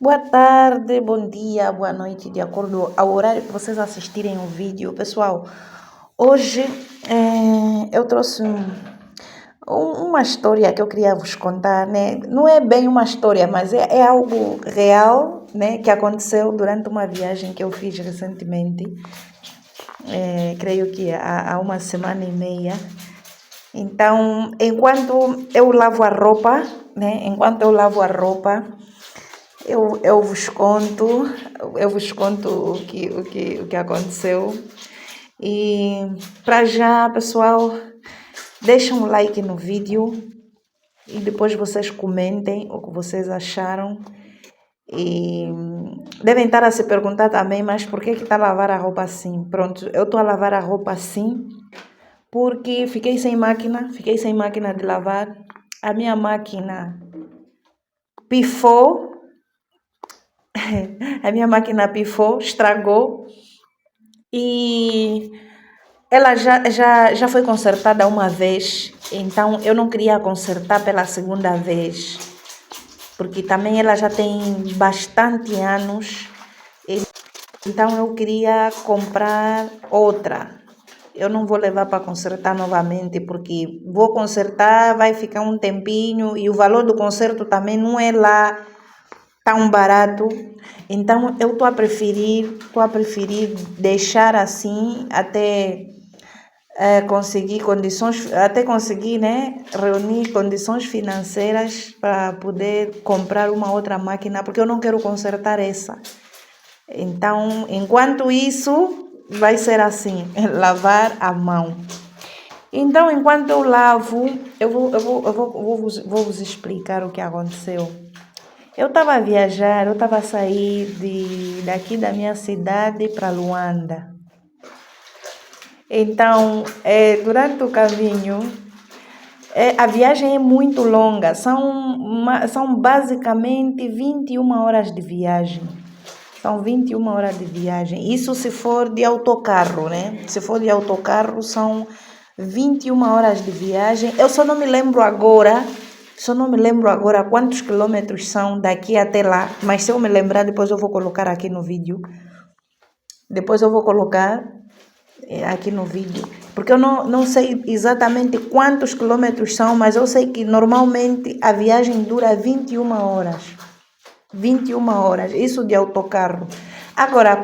Boa tarde, bom dia, boa noite, de acordo ao horário que vocês assistirem o vídeo. Pessoal, hoje eu trouxe uma história que eu queria vos contar, né? Não é bem uma história, mas é algo real, né? Que aconteceu durante uma viagem que eu fiz recentemente. Creio que há uma semana e meia. Então, enquanto eu lavo a roupa, né? Enquanto eu lavo a roupa, eu vos conto o que aconteceu. E para já, pessoal, deixem um like no vídeo e depois vocês comentem o que vocês acharam. E devem estar a se perguntar também, mas por que está a lavar a roupa assim? Pronto, eu estou a lavar a roupa assim porque fiquei sem máquina de lavar. A minha máquina pifou. A minha máquina pifou, estragou e ela já foi consertada uma vez, então eu não queria consertar pela segunda vez, porque também ela já tem bastante anos, então eu queria comprar outra. Eu não vou levar para consertar novamente, porque vou consertar, vai ficar um tempinho e o valor do conserto também não é lá tão barato. Então eu estou a preferir deixar assim até conseguir, né, reunir condições financeiras para poder comprar uma outra máquina, porque eu não quero consertar essa. Então, enquanto isso, vai ser assim, lavar a mão. Então, enquanto eu lavo, vou vos explicar o que aconteceu. Eu estava a viajar, eu estava a sair daqui da minha cidade para Luanda. Então, durante o caminho, a viagem é muito longa, são basicamente 21 horas de viagem. São 21 horas de viagem. Isso se for de autocarro, né? Se for de autocarro, são 21 horas de viagem. Eu só não me lembro agora quantos quilômetros são daqui até lá. Mas se eu me lembrar, depois eu vou colocar aqui no vídeo. Porque eu não sei exatamente quantos quilômetros são, mas eu sei que normalmente a viagem dura 21 horas. 21 horas, isso de autocarro. Agora,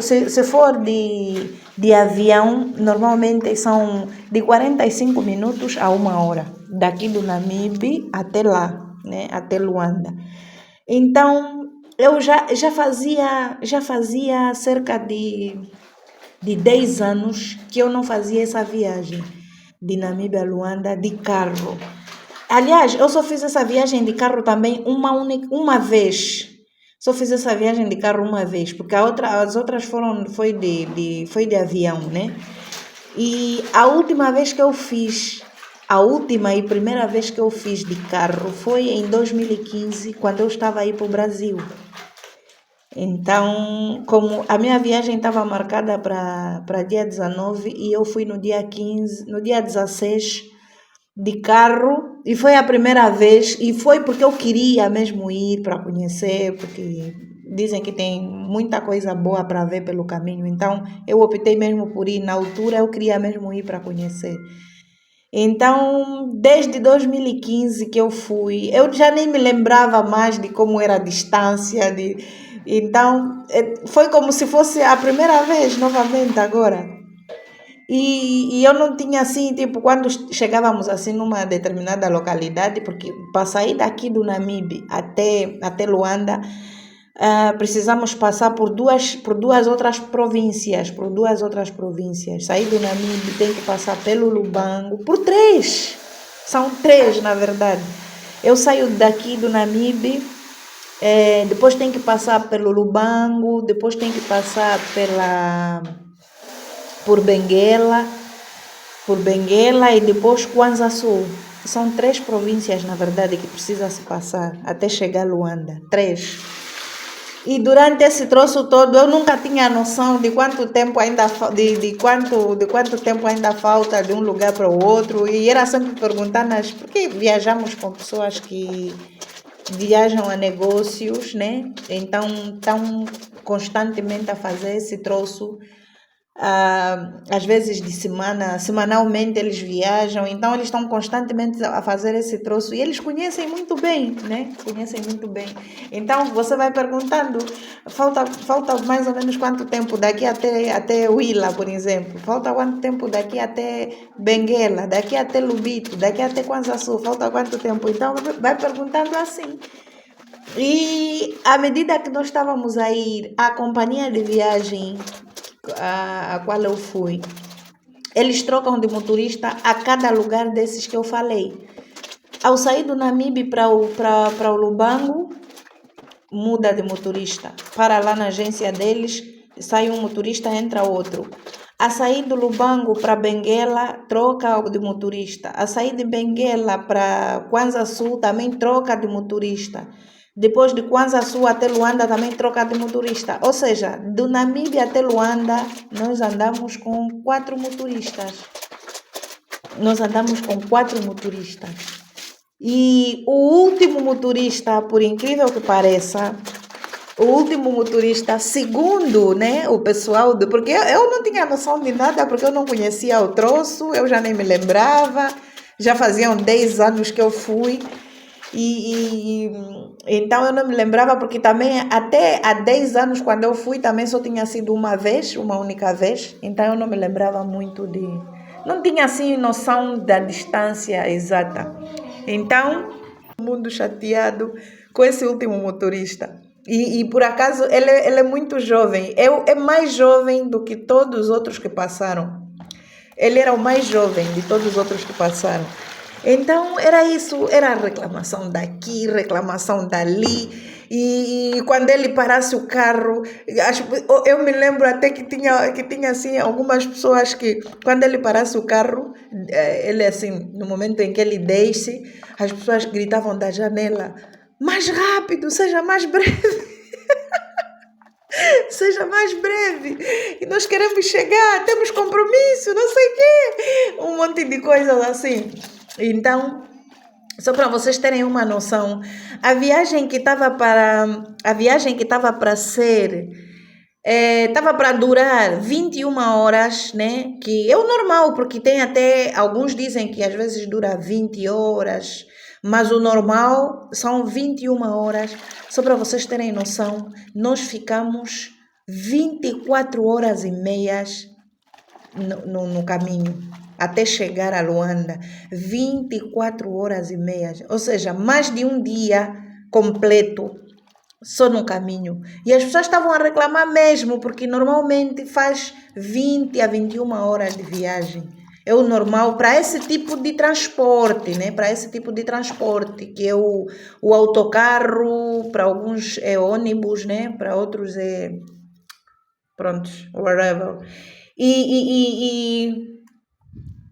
se for de avião, normalmente são de 45 minutos a 1 hora, daqui do Namibe até lá, né, até Luanda. Então, eu já fazia cerca de 10 anos que eu não fazia essa viagem de Namibe a Luanda de carro. Aliás, eu só fiz essa viagem de carro também uma vez. Só fiz essa viagem de carro uma vez, porque as outras foi de avião, né? E a última e primeira vez que eu fiz de carro foi em 2015, quando eu estava aí para o Brasil. Então, como a minha viagem estava marcada para dia 19 e eu fui no dia 15, no dia 16 de carro, e foi a primeira vez, e foi porque eu queria mesmo ir para conhecer, porque dizem que tem muita coisa boa para ver pelo caminho, então eu optei mesmo por ir. Na altura eu queria mesmo ir para conhecer. Então, desde 2015 que eu fui, eu já nem me lembrava mais de como era a distância, então foi como se fosse a primeira vez novamente agora. E eu não tinha assim, tipo, quando chegávamos assim numa determinada localidade, porque para sair daqui do Namibe até Luanda, precisamos passar por duas outras províncias, Sair do Namibe tem que passar pelo Lubango, por três, são três na verdade. Eu saio daqui do Namibe, depois tem que passar pelo Lubango, depois tem que passar por Benguela e depois Kwanza Sul. São três províncias, na verdade, que precisa se passar até chegar a Luanda. 3. E durante esse troço todo, eu nunca tinha noção de quanto tempo ainda quanto tempo ainda falta de um lugar para o outro. E era sempre perguntar, porque viajamos com pessoas que viajam a negócios, né? Então estão constantemente a fazer esse troço. Às vezes semanalmente eles viajam, então eles estão constantemente a fazer esse troço e eles conhecem muito bem, né? Conhecem muito bem. Então você vai perguntando, falta mais ou menos quanto tempo daqui até Huila, por exemplo? Falta quanto tempo daqui até Benguela? Daqui até Lubito? Daqui até Kwanza Sul? Falta quanto tempo? Então vai perguntando assim. E à medida que nós estávamos a ir, a companhia de viagem a qual eu fui, eles trocam de motorista a cada lugar desses que eu falei. Ao sair do Namibe para o Lubango, muda de motorista. Para lá na agência deles, sai um motorista, entra outro. A sair do Lubango para Benguela, troca de motorista. A sair de Benguela para Kwanza Sul, também troca de motorista. Depois de Kwanza Sul até Luanda, também troca de motorista. Ou seja, do Namíbia até Luanda, nós andamos com 4 motoristas. E o último motorista, por incrível que pareça, segundo, né, o pessoal, porque eu não tinha noção de nada, porque eu não conhecia o troço, eu já nem me lembrava, já faziam 10 anos que eu fui, então eu não me lembrava, porque também até há 10 anos, quando eu fui, também só tinha sido uma única vez, então eu não me lembrava muito não tinha assim noção da distância exata. Então, todo mundo chateado com esse último motorista. E por acaso, ele é muito jovem. É mais jovem do que todos os outros que passaram. Ele era o mais jovem de todos os outros que passaram. Então, era isso. Era reclamação daqui, reclamação dali. E quando ele parasse o carro, eu me lembro até que tinha assim, algumas pessoas que, quando ele parasse o carro, ele assim, no momento em que ele desce, as pessoas gritavam da janela: mais rápido, seja mais breve. Seja mais breve, e nós queremos chegar, temos compromisso, não sei o quê, um monte de coisas assim. Então, só para vocês terem uma noção, a viagem que estava para ser, estava para durar 21 horas, né? Que é o normal, porque tem até, alguns dizem que às vezes dura 20 horas, mas o normal são 21 horas. Só para vocês terem noção, nós ficamos 24 horas e meias no caminho, até chegar a Luanda. 24 horas e meias, ou seja, mais de um dia completo só no caminho. E as pessoas estavam a reclamar mesmo, porque normalmente faz 20 a 21 horas de viagem. É o normal para esse tipo de transporte, né? Para esse tipo de transporte, que é o autocarro, para alguns é ônibus, né? Para outros é, pronto, whatever.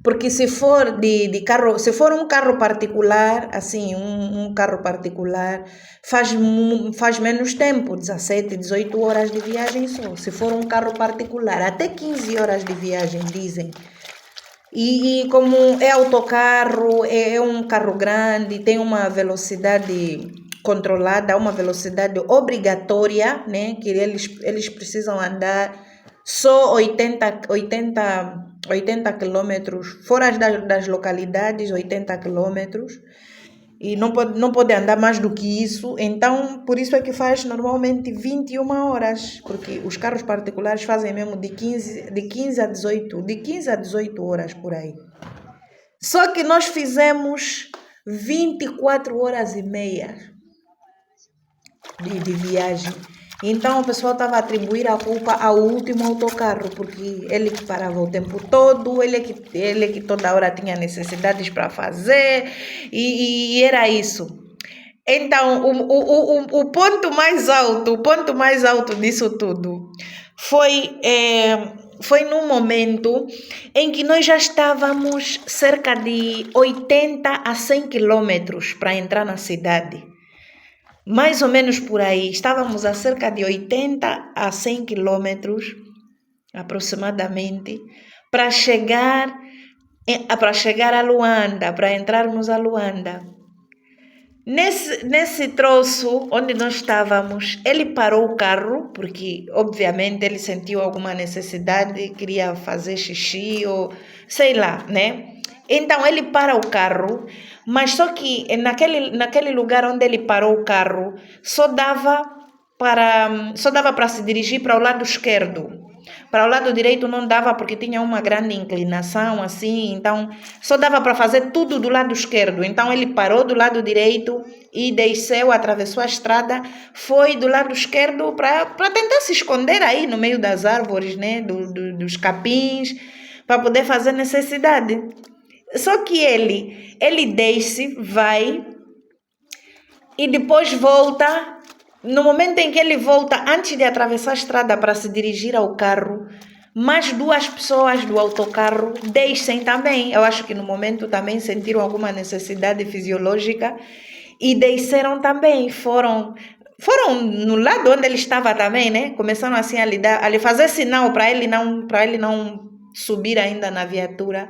Porque se for de carro, se for um carro particular, assim, um carro particular, faz menos tempo, 17, 18 horas de viagem só. Se for um carro particular, até 15 horas de viagem, dizem. E como é autocarro, é um carro grande, tem uma velocidade controlada, uma velocidade obrigatória, né? Que eles precisam andar só 80 quilômetros, fora das localidades, 80 quilômetros. E não pode andar mais do que isso. Então, por isso é que faz normalmente 21 horas, porque os carros particulares fazem mesmo de 15 a 18 horas por aí. Só que nós fizemos 24 horas e meia de viagem. Então o pessoal estava a atribuir a culpa ao último autocarro, porque ele que parava o tempo todo, ele que toda hora tinha necessidades para fazer, e era isso. Então, o ponto mais alto disso tudo foi num momento em que nós já estávamos cerca de 80 a 100 quilômetros para entrar na cidade. Mais ou menos por aí, estávamos a cerca de 80 a 100 quilômetros, aproximadamente, para chegar a Luanda, para entrarmos a Luanda. Nesse troço onde nós estávamos, ele parou o carro, porque obviamente ele sentiu alguma necessidade, queria fazer xixi ou sei lá, né? Então ele para o carro, mas só que naquele lugar onde ele parou o carro, só dava para se dirigir para o lado esquerdo. Para o lado direito não dava porque tinha uma grande inclinação assim, então só dava para fazer tudo do lado esquerdo. Então ele parou do lado direito e desceu, atravessou a estrada, foi do lado esquerdo para tentar se esconder aí no meio das árvores, né, dos capins, para poder fazer necessidade. Só que ele desce, vai e depois volta. No momento em que ele volta, antes de atravessar a estrada para se dirigir ao carro, mais duas pessoas do autocarro descem também. Eu acho que no momento também sentiram alguma necessidade fisiológica e desceram também. Foram no lado onde ele estava também, né? Começaram assim a lhe fazer sinal para ele não subir ainda na viatura,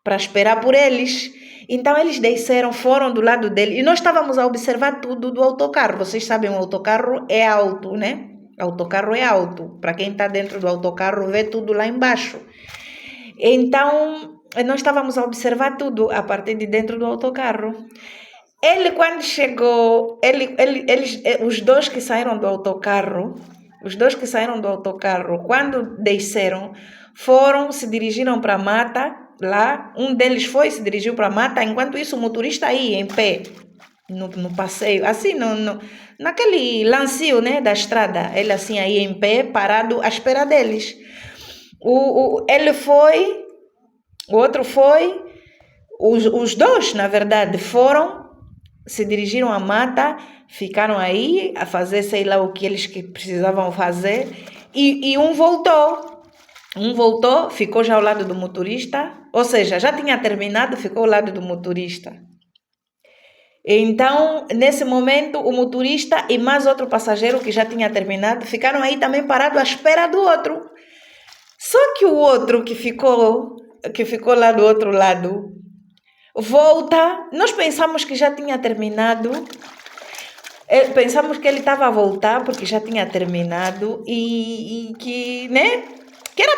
para esperar por eles. Então eles desceram, foram do lado dele e nós estávamos a observar tudo do autocarro. Vocês sabem, o autocarro é alto, né? O autocarro é alto. Para quem está dentro do autocarro, vê tudo lá embaixo. Então nós estávamos a observar tudo a partir de dentro do autocarro. Ele, quando chegou, os dois que saíram do autocarro, quando desceram, se dirigiram para a mata. Lá, um deles se dirigiu para a mata, enquanto isso o motorista ia em pé, no passeio, assim, naquele lancio, né, da estrada, ele assim aí em pé, parado à espera deles. Ele foi, o outro foi, os dois, na verdade, se dirigiram à mata, ficaram aí a fazer sei lá o que eles precisavam fazer, e um voltou, ficou já ao lado do motorista, ou seja, já tinha terminado, ficou ao lado do motorista. Então, nesse momento, o motorista e mais outro passageiro que já tinha terminado, ficaram aí também parados à espera do outro. Só que o outro que ficou lá do outro lado, volta, nós pensamos que já tinha terminado, pensamos que ele estava a voltar porque já tinha terminado e que, né? Que era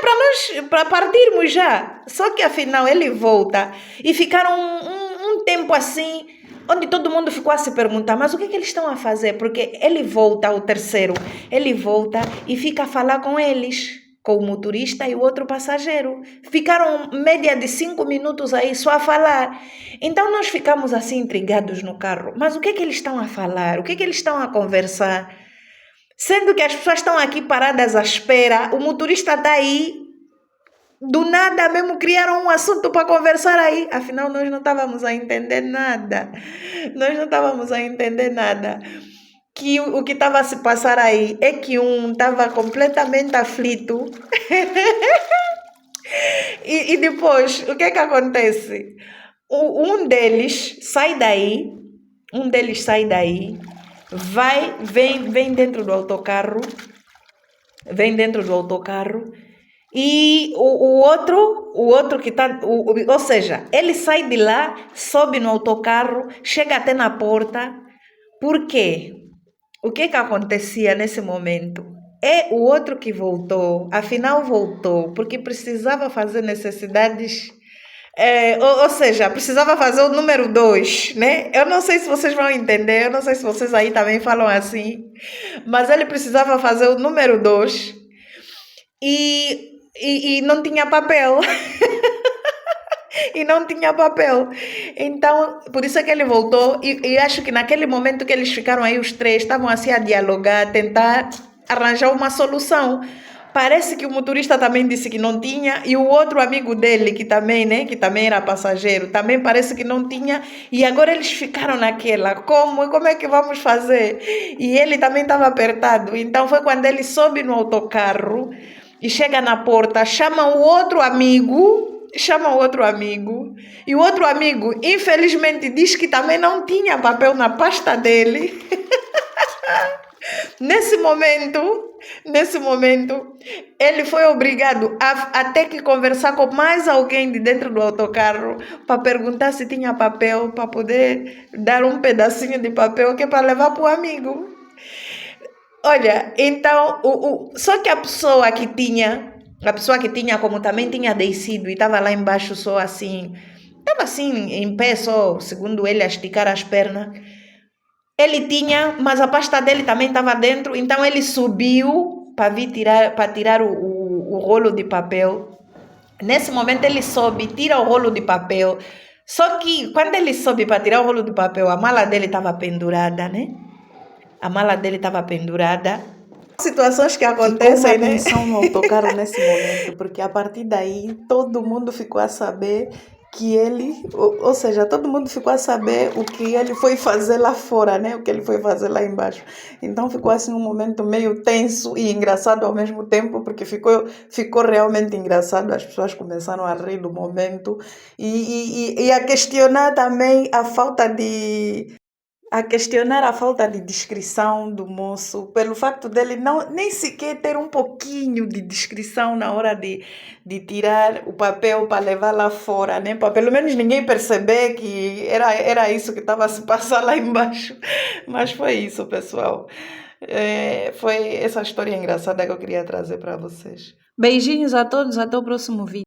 para partirmos já. Só que afinal ele volta e ficaram um tempo assim, onde todo mundo ficou a se perguntar, mas o que eles estão a fazer? Porque ele volta, o terceiro, ele volta e fica a falar com eles, com o motorista e o outro passageiro. Ficaram média de 5 minutos aí só a falar. Então nós ficamos assim intrigados no carro. Mas o que eles estão a falar? O que eles estão a conversar? Sendo que as pessoas estão aqui paradas à espera, o motorista está aí, do nada mesmo criaram um assunto para conversar aí. Afinal, nós não estávamos a entender nada. Que o que estava a se passar aí é que um estava completamente aflito. e depois, o que acontece? Um deles sai daí, vem dentro do autocarro, e o outro que está, ou seja, ele sai de lá, sobe no autocarro, chega até na porta. Por quê? O que acontecia nesse momento? É o outro que voltou, afinal voltou, porque precisava fazer necessidades. Ou seja, precisava fazer o número 2, né? Eu não sei se vocês vão entender, eu não sei se vocês aí também falam assim, mas ele precisava fazer o número 2 e não tinha papel. Então, por isso é que ele voltou e acho que naquele momento que eles ficaram aí, os três, estavam assim a dialogar, tentar arranjar uma solução. Parece que o motorista também disse que não tinha, e o outro amigo dele, que também, né, que também era passageiro, também parece que não tinha, e agora eles ficaram naquela, como é que vamos fazer? E ele também estava apertado, então foi quando ele sobe no autocarro e chega na porta, chama o outro amigo, e o outro amigo, infelizmente, diz que também não tinha papel na pasta dele. Nesse momento, nesse momento, ele foi obrigado a ter que conversar com mais alguém de dentro do autocarro para perguntar se tinha papel, para poder dar um pedacinho de papel que é para levar para o amigo. Olha, então, só que a pessoa que tinha, como também tinha descido e estava lá embaixo só assim, estava assim em pé só, segundo ele, a esticar as pernas. Ele tinha, mas a pasta dele também estava dentro, então ele subiu para tirar o rolo de papel. Nesse momento ele sobe, tira o rolo de papel. Só que quando ele sobe para tirar o rolo de papel, a mala dele estava pendurada, né? A mala dele estava pendurada. Situações que Ficou uma acontecem, né? tensão no autocarro nesse momento, porque a partir daí todo mundo ficou a saber que ele, ou seja, todo mundo ficou a saber o que ele foi fazer lá fora, né? O que ele foi fazer lá embaixo. Então ficou assim um momento meio tenso e engraçado ao mesmo tempo, porque ficou realmente engraçado. As pessoas começaram a rir do momento e a questionar também a falta de descrição do moço, pelo facto dele não nem sequer ter um pouquinho de descrição na hora de tirar o papel para levar lá fora, né? Para pelo menos ninguém perceber que era isso que estava a se passar lá embaixo. Mas foi isso, pessoal. Foi essa história engraçada que eu queria trazer para vocês. Beijinhos a todos, até o próximo vídeo.